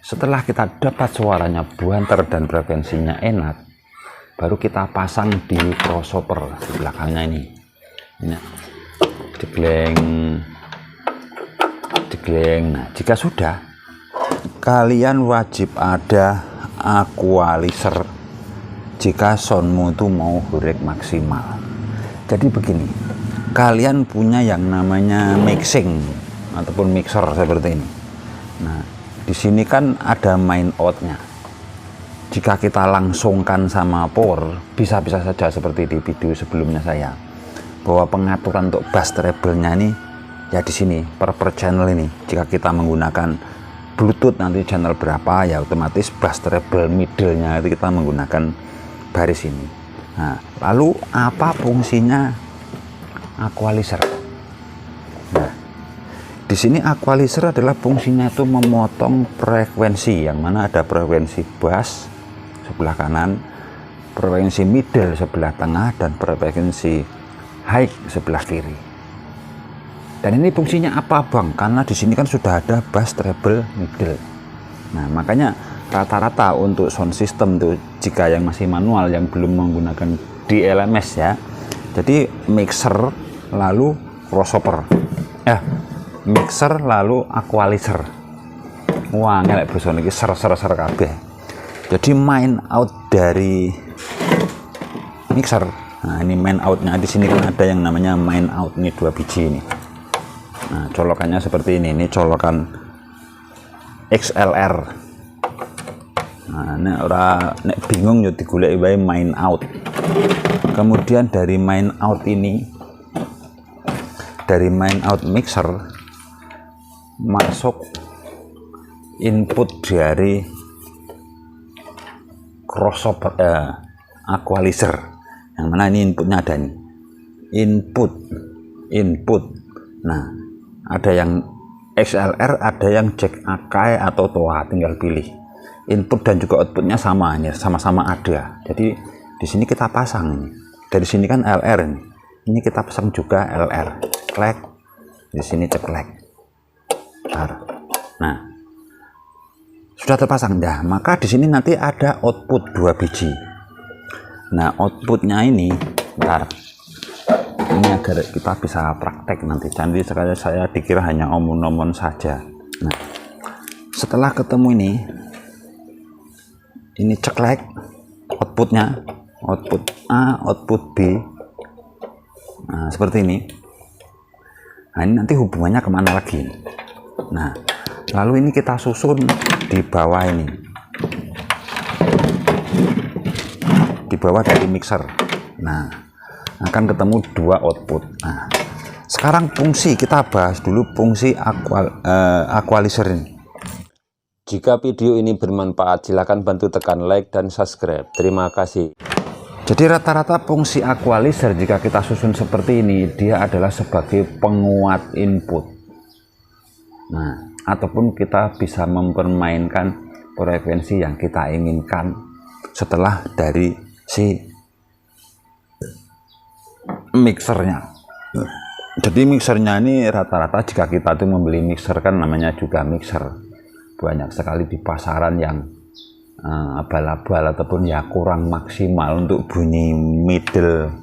Setelah kita dapat suaranya buanter dan frekuensinya enak, baru kita pasang di crossover di belakangnya ini. Jegleng. Nah, jika sudah, kalian wajib ada equalizer jika soundmu itu mau hurek maksimal. Jadi begini, kalian punya yang namanya mixing ataupun mixer seperti ini. Nah, di sini kan ada main outnya. Jika kita langsungkan sama power, bisa-bisa saja seperti di video sebelumnya saya, bahwa pengaturan untuk bass treble-nya ini ya di sini per channel ini. Jika kita menggunakan Bluetooth nanti channel berapa, ya otomatis bass treble middle-nya itu kita menggunakan baris ini. Nah, lalu apa fungsinya equalizer? Nah, di sini equalizer adalah fungsinya itu memotong frekuensi, yang mana ada frekuensi bass sebelah kanan, frekuensi middle sebelah tengah, dan frekuensi high sebelah kiri. Dan ini fungsinya apa, Bang? Karena di sini kan sudah ada bass treble middle. Nah, makanya rata-rata untuk sound system tuh, jika yang masih manual, yang belum menggunakan DLMS ya, jadi mixer lalu crossover, mixer lalu equalizer. Wah, ngelek basa niki ser kabeh. Jadi main out dari mixer. Nah, ini main outnya. Di sini kan ada yang namanya main out, ini 2 biji ini. Nah, colokannya seperti ini colokan XLR. Nah, nek bingung yo digoleki wae main out. Kemudian dari main out ini, dari main out mixer masuk input dari crossover equalizer, yang mana ini inputnya ada nih, input. Nah, ada yang XLR, ada yang jack Akai atau TOA, tinggal pilih. Input dan juga outputnya sama, ini sama-sama ada. Jadi di sini kita pasang ini. Dari sini kan LR ini. Ini kita pasang juga LR. Ceklek. Di sini ceklek. Nah, sudah terpasang dah. Maka di sini nanti ada output 2 biji. Nah, outputnya ini, ini agar kita bisa praktek nanti. Jadi sekali saya dikira hanya omong-omong saja. Nah, setelah ketemu ini ceklek outputnya, output A, output B. Nah, seperti ini. Nah, ini nanti hubungannya kemana lagi? Nah, lalu ini kita susun di bawah ini, di bawah dari mixer. Nah, akan ketemu 2 output. Nah, sekarang fungsi, kita bahas dulu fungsi equalizer ini. Jika video ini bermanfaat, silakan bantu tekan like dan subscribe. Terima kasih. Jadi rata-rata fungsi equalizer jika kita susun seperti ini, dia adalah sebagai penguat input. Nah, ataupun kita bisa mempermainkan frekuensi yang kita inginkan setelah dari si mixernya. Jadi mixernya ini rata-rata jika kita tuh membeli mixer, kan namanya juga mixer, banyak sekali di pasaran yang abal-abal ataupun ya kurang maksimal untuk bunyi middle,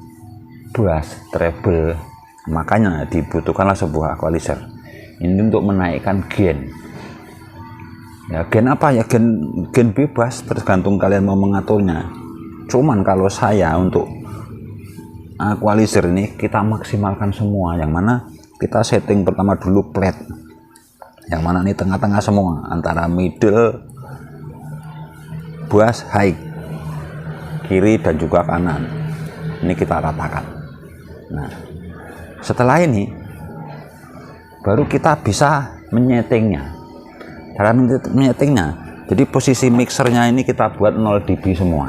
bass, treble. Makanya dibutuhkanlah sebuah equalizer ini untuk menaikkan gain. Ya, gain apa ya? Gain bebas, tergantung kalian mau mengaturnya. Cuman kalau saya untuk equalizer ini kita maksimalkan semua, yang mana kita setting pertama dulu flat, yang mana ini tengah-tengah semua antara middle, bass, high, kiri dan juga kanan. Ini kita ratakan. Nah, setelah ini baru kita bisa menyetingnya. Cara menyetingnya, jadi posisi mixernya ini kita buat 0 dB semua,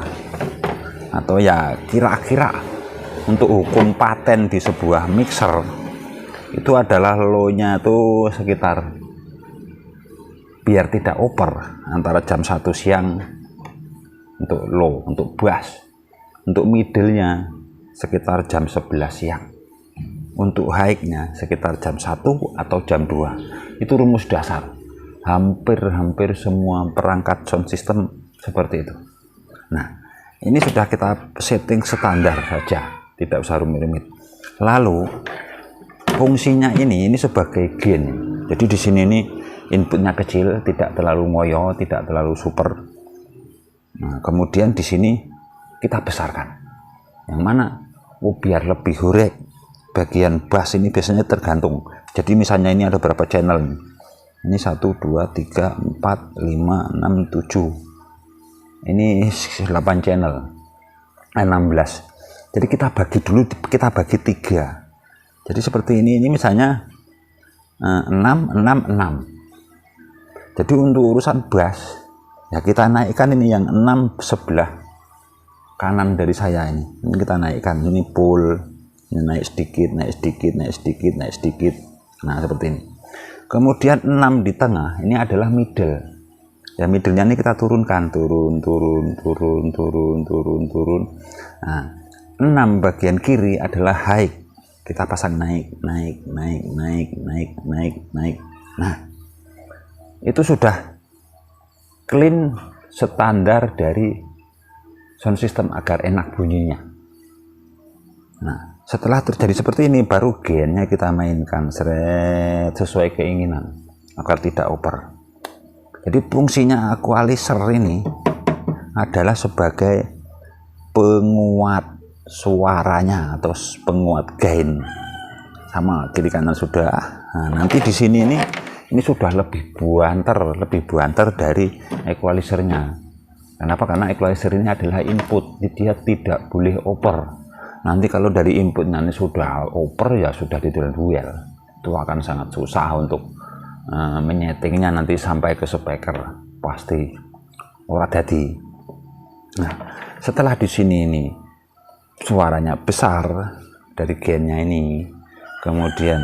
atau ya kira-kira untuk hukum paten di sebuah mixer itu adalah low-nya itu sekitar, biar tidak over, antara jam 1 siang untuk low, untuk bass. Untuk middle-nya sekitar jam 11 siang. Untuk high-nya sekitar jam 1 atau jam 2. Itu rumus dasar. hampir semua perangkat sound system seperti itu. Nah, ini sudah kita setting standar saja, tidak usah rumit-rumit. Lalu fungsinya ini sebagai gain. Jadi di sini ini inputnya kecil, tidak terlalu ngoyo, tidak terlalu super. Nah, kemudian di sini kita besarkan. Yang mana? Biar lebih horek. Bagian bass ini biasanya tergantung. Jadi misalnya ini ada berapa channel? Ini 1, 2, 3, 4, 5, 6, 7. Ini 8 channel. 16. Jadi kita bagi dulu, kita bagi 3. Jadi seperti ini misalnya 6, 6, 6. Jadi untuk urusan bass, ya kita naikkan ini yang 6 sebelah kanan dari saya ini kita naikkan. Ini full, ini naik sedikit, naik sedikit, naik sedikit, naik sedikit. Nah seperti ini. Kemudian 6 di tengah ini adalah middle. Ya middle-nya ini kita turunkan, turun. Nah 6 bagian kiri adalah high. Kita pasang naik. Nah itu sudah clean standar dari sound system agar enak bunyinya. Nah setelah terjadi seperti ini, baru gainnya kita mainkan seret sesuai keinginan agar tidak over. Jadi fungsinya equalizer ini adalah sebagai penguat suaranya atau penguat gain. Sama kiri kanan sudah. Nah, nanti di sini ini sudah lebih buanter dari equalizernya. Kenapa? Karena equalizer ini adalah input, dia tidak boleh over. Nanti kalau dari inputnya ini sudah over, ya sudah tidak duel. Itu akan sangat susah untuk menyetingnya nanti sampai ke speaker, pasti ora dadi. Nah, setelah di sini ini suaranya besar dari gainnya ini, kemudian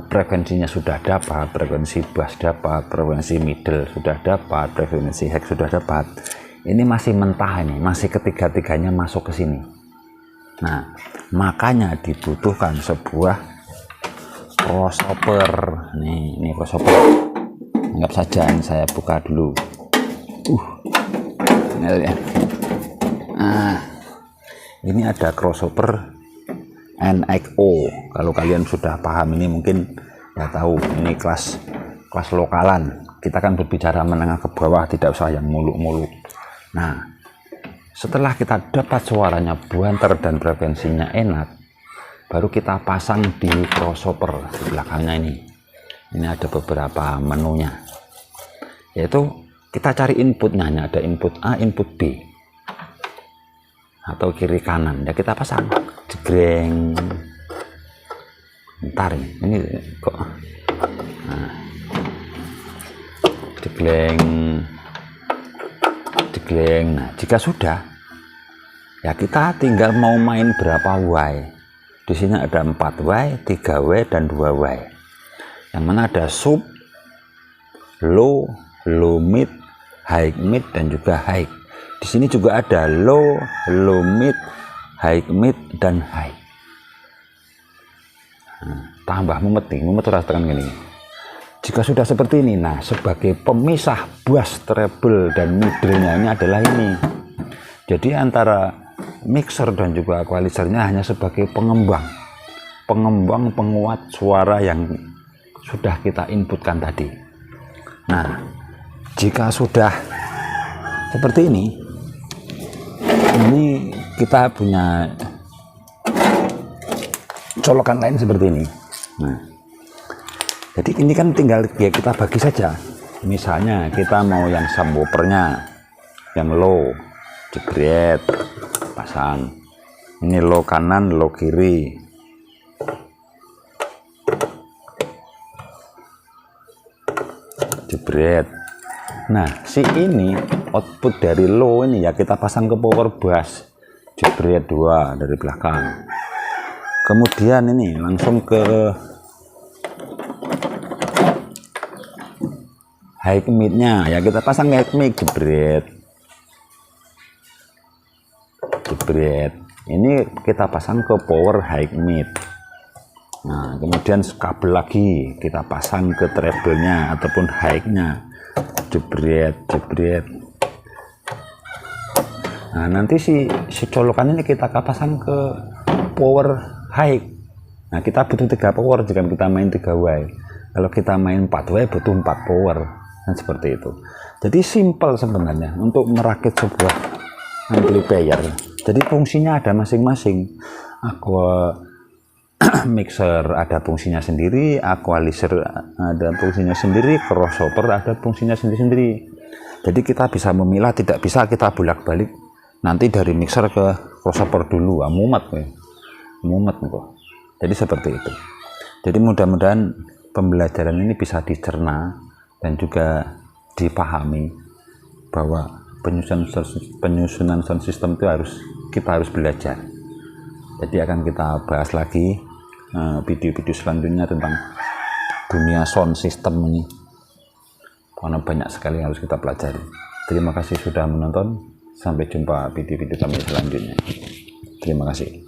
frekuensinya sudah dapat, frekuensi bass dapat, frekuensi middle sudah dapat, frekuensi high sudah dapat. Ini masih mentah, ini masih ketiga-tiganya masuk ke sini. Nah, makanya dibutuhkan sebuah crossover. Ini crossover. Anggap saja ini saya buka dulu. Ini ya. Nah, ini ada crossover NXO. Kalau kalian sudah paham ini mungkin ya tahu, ini kelas lokalan. Kita kan berbicara menengah ke bawah, tidak usah yang muluk-muluk. Nah, setelah kita dapat suaranya buanter dan frekuensinya enak, baru kita pasang di crossover di belakangnya ini. Ini ada beberapa menunya, yaitu kita cari inputnya. Ada input A, input B, atau kiri kanan. Ya kita pasang, jegreng. Ntar ini kok, nah, jegreng. Nah, jika sudah, ya kita tinggal mau main berapa Y. Di sini ada 4 Y, 3 Y, dan 2 Y. Yang mana ada sub, low, low mid, high mid, dan juga high. Di sini juga ada low, low mid, high mid, dan high. Nah, tambah mumet harus tekan gini. Jika sudah seperti ini, nah sebagai pemisah bass, treble, dan middle-nya ini adalah ini. Jadi antara mixer dan juga equalizernya hanya sebagai pengembang penguat suara yang sudah kita inputkan tadi. Nah, jika sudah seperti ini kita punya colokan lain seperti ini. Nah, jadi ini kan tinggal ya kita bagi saja. Misalnya kita mau yang subwoofernya yang low, jebret, pasang. Ini low kanan, low kiri. Jebret. Nah, si ini output dari low ini ya kita pasang ke power bass. Jebret 2 dari belakang. Kemudian ini langsung ke high mid-nya ya kita pasang high mid, jebret. Ini kita pasang ke power high mid. Nah, kemudian kabel lagi kita pasang ke treble-nya ataupun high-nya, jebret. Nah, nanti si colokan ini kita pasang ke power high. Nah, kita butuh 3 power jika kita main 3 way. Kalau kita main 4 way butuh 4 power. Nah, seperti itu. Jadi simple sebenarnya untuk merakit sebuah amplifier. Jadi fungsinya ada masing-masing. Mixer ada fungsinya sendiri, equalizer ada fungsinya sendiri, crossover ada fungsinya sendiri-sendiri. Jadi kita bisa memilah, tidak bisa kita bolak-balik nanti dari mixer ke crossover dulu, mumet kok. Jadi seperti itu. Jadi mudah-mudahan pembelajaran ini bisa dicerna dan juga dipahami bahwa penyusunan sound system itu kita harus belajar. Jadi akan kita bahas lagi video-video selanjutnya tentang dunia sound system ini, karena banyak sekali yang harus kita pelajari. Terima kasih sudah menonton, sampai jumpa video-video kami selanjutnya. Terima kasih.